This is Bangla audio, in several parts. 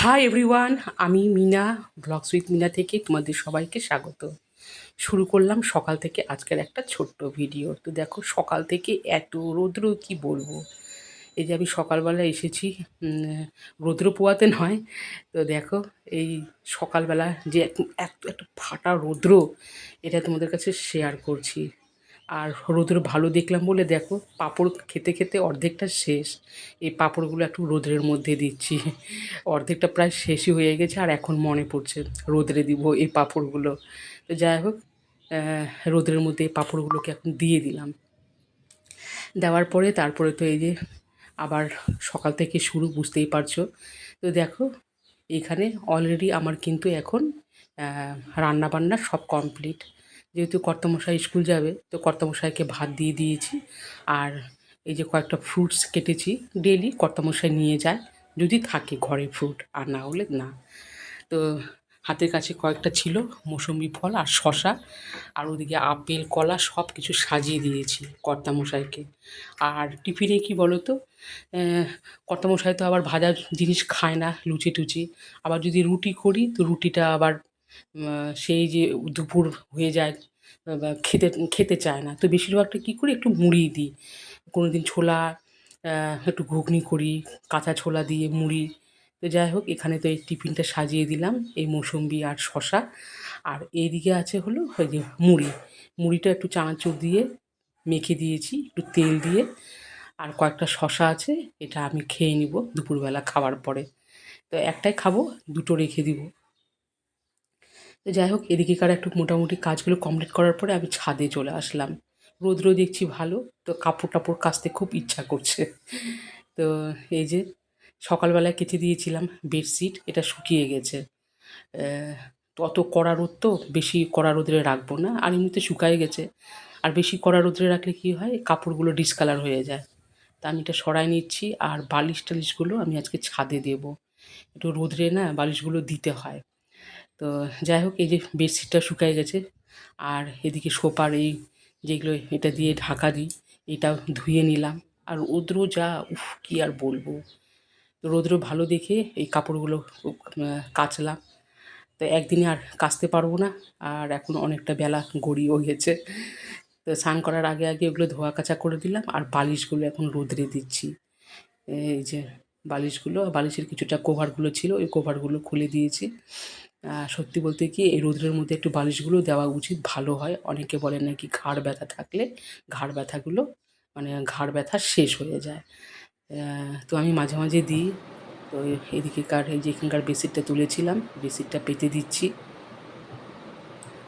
হাই এভরিওয়ান, আমি মিনা, ব্লগস উইথ মিনা থেকে তোমাদের সবাইকে স্বাগত। শুরু করলাম সকাল থেকে আজকের একটা ছোট্ট ভিডিও। তো দেখো সকাল থেকে এত রৌদ্র কি বলবো। এই যে আমি সকালবেলা এসেছি, রৌদ্র পোয়াতে নয়। তো দেখো এই সকালবেলা যে এত এত ফাটা রৌদ্র, এটা তোমাদের কাছে শেয়ার করছি। আর রোদের ভালো দেখলাম বলে দেখো পাঁপড় খেতে খেতে অর্ধেকটা শেষ। এই পাঁপড়গুলো একটু রোদের মধ্যে দিচ্ছি, অর্ধেকটা প্রায় শেষই হয়ে গেছে। আর এখন মনে পড়ছে রোদরে দিব এই পাঁপড়গুলো। তো যাই হোক, রোদের মধ্যে এই পাঁপড়গুলোকে এখন দিয়ে দিলাম। দেওয়ার পরে তারপরে তো এই যে আবার সকাল থেকে শুরু, বুঝতেই পারছো। তো দেখো এখানে অলরেডি আমার কিন্তু এখন রান্নাবান্না সব কমপ্লিট। যেহেতু কর্তামশাই স্কুল যাবে, তো কর্তামশাইকে ভাত দিয়ে দিয়েছি। আর এই যে কয়েকটা ফ্রুটস কেটেছি, ডেলি কর্তামশাই নিয়ে যায় যদি থাকে ঘরে ফ্রুট, আর না হলে না। তো হাতের কাছে কয়েকটা ছিল, মৌসুমি ফল আর শশা, আর ওদিকে আপেল কলা সব কিছু সাজিয়ে দিয়েছি কর্তামশাইকে। আর টিফিনে কি বলো তো, কর্তামশাই তো আবার ভাজা জিনিস খায় না, লুচি টুচি। আবার যদি রুটি করি তো রুটিটা আবার সেই যে দুপুর হয়ে যায়, বা খেতে খেতে চায় না। তো বেশিরভাগটা কী করি, একটু মুড়ি দিই। কোনো দিন ছোলা, একটু ঘুগনি করি কাঁচা ছোলা দিয়ে মুড়ি। তো যাই হোক, এখানে তো এই টিফিনটা সাজিয়ে দিলাম এই মৌসুম্বি আর শশা। আর এইদিকে আছে হলো ওই যে মুড়ি, মুড়িটা একটু চানাচুর দিয়ে মেখে দিয়েছি একটু তেল দিয়ে। আর কয়েকটা শশা আছে, এটা আমি খেয়ে নিব দুপুরবেলা খাওয়ার পরে। তো একটাই খাবো, দুটো রেখে দিব। তো যাই হোক, এদিকেকার একটু মোটামুটি কাজগুলো কমপ্লিট করার পরে আমি ছাদে চলে আসলাম। রৌদ্র দেখছি ভালো, তো কাপড় টাপড় কাচতে খুব ইচ্ছা করছে। তো এই যে সকালবেলায় কেচে দিয়েছিলাম বেডশিট, এটা শুকিয়ে গেছে। তো অত কড়া রোদ, তো বেশি কড়া রোদ্রে রাখবো না, আর এমনিতে শুকায় গেছে। আর বেশি কড়া রোদ্রে রাখলে কী হয়, কাপড়গুলো ডিসকালার হয়ে যায়। তা আমি এটা সরাই নিচ্ছি। আর বালিশ টালিশগুলো আমি আজকে ছাদে দেবো, একটু রোদ্রে না বালিশগুলো দিতে হয়। তো যাই হোক, এই যে বেডশিটটা শুকায় গেছে। আর এদিকে সোফার এই যেগুলো এটা দিয়ে ঢাকা দিই, এটাও ধুয়ে নিলাম। আর রৌদ্র যা, উফ কী আর বলবো। তো রৌদ্র ভালো দেখে এই কাপড়গুলো কাচলাম। তো একদিনে আর কাচতে পারবো না, আর এখন অনেকটা বেলা গড়িয়েও গেছে। তো স্নান করার আগে আগে ওগুলো ধোয়া কাচা করে দিলাম। আর বালিশগুলো এখন রোদ্রে দিচ্ছি। এই যে বালিশগুলো, বালিশের কিছুটা কভারগুলো ছিল, ওই কভারগুলো খুলে দিয়েছি। সত্যি বলতে কি, এই রোদ্রের মধ্যে একটু বালিশগুলো দেওয়া উচিত, ভালো হয়। অনেকে বলে নাকি ঘাড় ব্যথা থাকলে ঘাড় ব্যথাগুলো, মানে ঘাড় ব্যথা শেষ হয়ে যায়। তো আমি মাঝে মাঝে দিই। তো এদিকেকার এই যে এখানকার বেডশিটটা তুলেছিলাম, বেডশিটটা পেতে দিচ্ছি।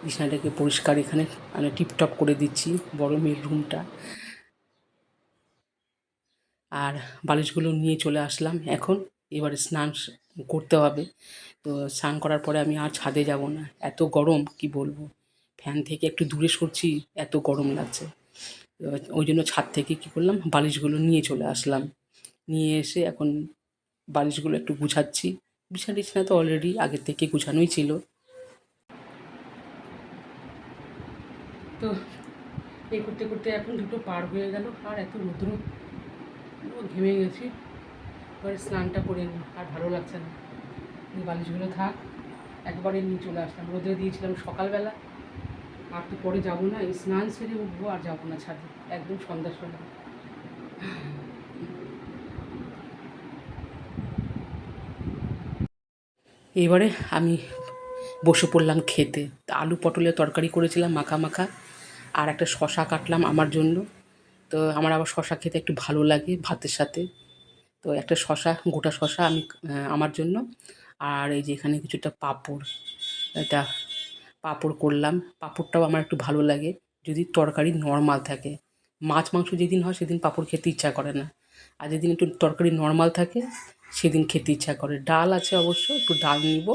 বিছানাটাকে পরিষ্কার এখানে মানে টিপটপ করে দিচ্ছি, বড় মেয়ের রুমটা। আর বালিশগুলো নিয়ে চলে আসলাম এখন। এবারে স্নান করতে হবে। তো স্নান করার পরে আমি আর ছাদে যাব না, এত গরম কি বলবো। ফ্যান থেকে একটু দূরে সরছি, এত গরম লাগছে। তো ওই জন্য ছাদ থেকে কী করলাম, বালিশগুলো নিয়ে চলে আসলাম। নিয়ে এসে এখন বালিশগুলো একটু গুছাচ্ছি। বিছানা টিছানা তো অলরেডি আগের থেকে গুছানোই ছিল। তো এই করতে করতে এখন দুটো পার হয়ে গেল, আর এত রৌদ্র, ঘেমে গেছি। এবারে স্নানটা করে নিই, আর ভালো লাগছে না। এই বালিশগুলো থাক, একবারে নিয়ে চলে আসলাম। রোদে দিয়েছিলাম সকালবেলা, আর তো পরে যাবো না, এই স্নান সেরে উঠবো আর যাবো না ছাদে, একদম সন্ধ্যার সময়। এবারে আমি বসে পড়লাম খেতে। আলু পটলের তরকারি করেছিলাম মাখা মাখা, আর একটা শশা কাটলাম আমার জন্য। তো আমার আবার শশা খেতে একটু ভালো লাগে ভাতের সাথে। তো একটা শশা, গোটা শশা আমি আমার জন্য। আর এই যে এখানে কিছুটা পাঁপড়, এটা পাঁপড় করলাম। পাঁপড়টাও আমার একটু ভালো লাগে যদি তরকারি নর্মাল থাকে। মাছ মাংস যেদিন হয় সেদিন পাঁপড় খেতে ইচ্ছা করে না, আর যেদিন একটু তরকারি নর্মাল থাকে সেদিন খেতে ইচ্ছা করে। ডাল আছে অবশ্য, একটু ডাল নিব।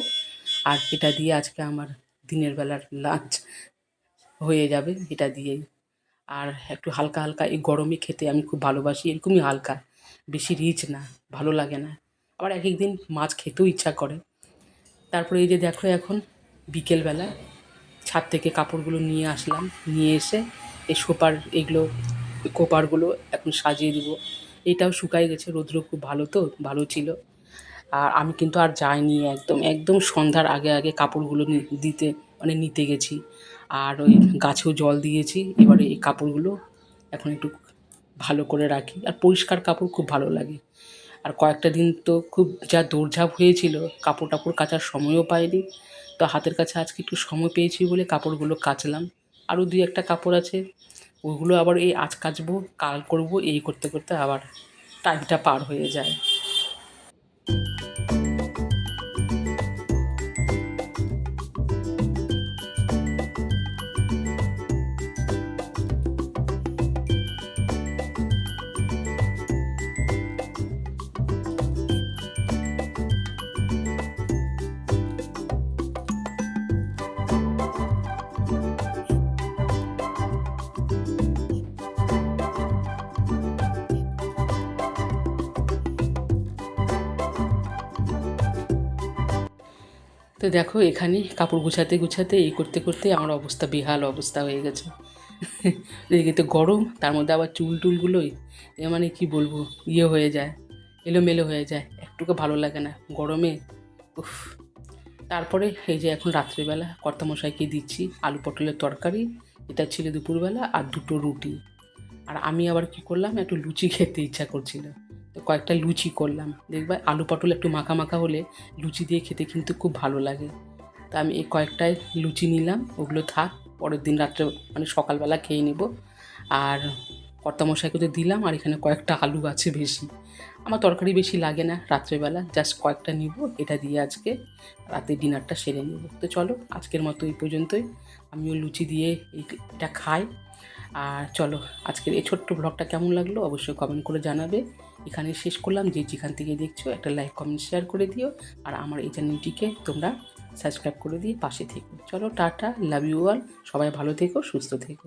আর এটা দিয়ে আজকে আমার দিনের বেলার লাঞ্চ হয়ে যাবে এটা দিয়েই। আর একটু হালকা হালকা এই গরমে খেতে আমি খুব ভালোবাসি, এরকমই হালকা, বেশি রিচ না, ভালো লাগে না। আবার এক এক দিন মাছ খেতেও ইচ্ছা করে। তারপরে এই যে দেখো এখন বিকেলবেলা ছাদ থেকে কাপড়গুলো নিয়ে আসলাম, নিয়ে এসে এই সোপার এগুলো কোপারগুলো এখন সাজিয়ে দিব। এটাও শুকায় গেছে, রৌদ্র খুব ভালো, তো ভালো ছিল। আর আমি কিন্তু আর যাইনি, একদম একদম সন্ধ্যার আগে আগে কাপড়গুলো দিতে মানে নিতে গেছি। আর ওই গাছেও জল দিয়েছি। এবারে এই কাপড়গুলো এখন একটু ভালো করে রাখি। আর পরিষ্কার কাপড় খুব ভালো লাগে। আর কয়েকটা দিন তো খুব যা দৌড়ঝাঁপ হয়েছিল, কাপড় টাপড় কাচার সময়ও পাইনি। তো হাতের কাছে আজকে একটু সময় পেয়েছি বলে কাপড়গুলো কাচলাম। আরও দুই একটা কাপড় আছে, ওগুলো আবার এই আজ কাচবো কাল করবো, এই করতে করতে আবার টাইমটা পার হয়ে যায়। তো দেখো এখানে কাপড় গুছাতে গুছাতে এই করতে করতে আমার অবস্থা বেহাল অবস্থা হয়ে গেছে। এদিকে তো গরম, তার মধ্যে আবার চুল টুলগুলোই মানে কি বলবো, ইয়ে হয়ে যায়, এলোমেলো হয়ে যায়, একটুকু ভালো লাগে না গরমে। উফ। তারপরে এই যে এখন রাত্রিবেলা কর্তামশাইকে দিচ্ছি আলু পটলের তরকারি, এটা ছিল দুপুরবেলা, আর দুটো রুটি। আর আমি আবার কি করলাম, একটু লুচি খেতে ইচ্ছা করছিল, তো কয়েকটা লুচি করলাম। দেখবা আলু পটল একটু মাখা মাখা হলে লুচি দিয়ে খেতে কিন্তু খুব ভালো লাগে। তা আমি এই কয়েকটায় লুচি নিলাম, ওগুলো থাক, পরের দিন রাত্রে মানে সকালবেলা খেয়ে নেব। আর কর্তামশাইকে তো দিলাম, আর এখানে কয়েকটা আলু আছে বেশি, আমার তরকারি বেশি লাগে না রাত্রেবেলা, জাস্ট কয়েকটা নিব, এটা দিয়ে আজকে রাতে ডিনারটা সেরে নেব। তো চলো আজকের মতো এই পর্যন্তই, আমিও লুচি দিয়ে এটা খাই। আর চলো আজকের এই ছোট্ট ব্লগটা কেমন লাগলো অবশ্যই কমেন্ট করে জানাবে। এখানে শেষ করলাম, যে যেখান থেকে দেখছো একটা লাইক কমেন্ট শেয়ার করে দিও, আর আমার এই চ্যানেলটিকে তোমরা সাবস্ক্রাইব করে দিয়ে পাশে থেকো। চলো টাটা, লাভ ইউ অল, সবাই ভালো থেকো সুস্থ থেকো।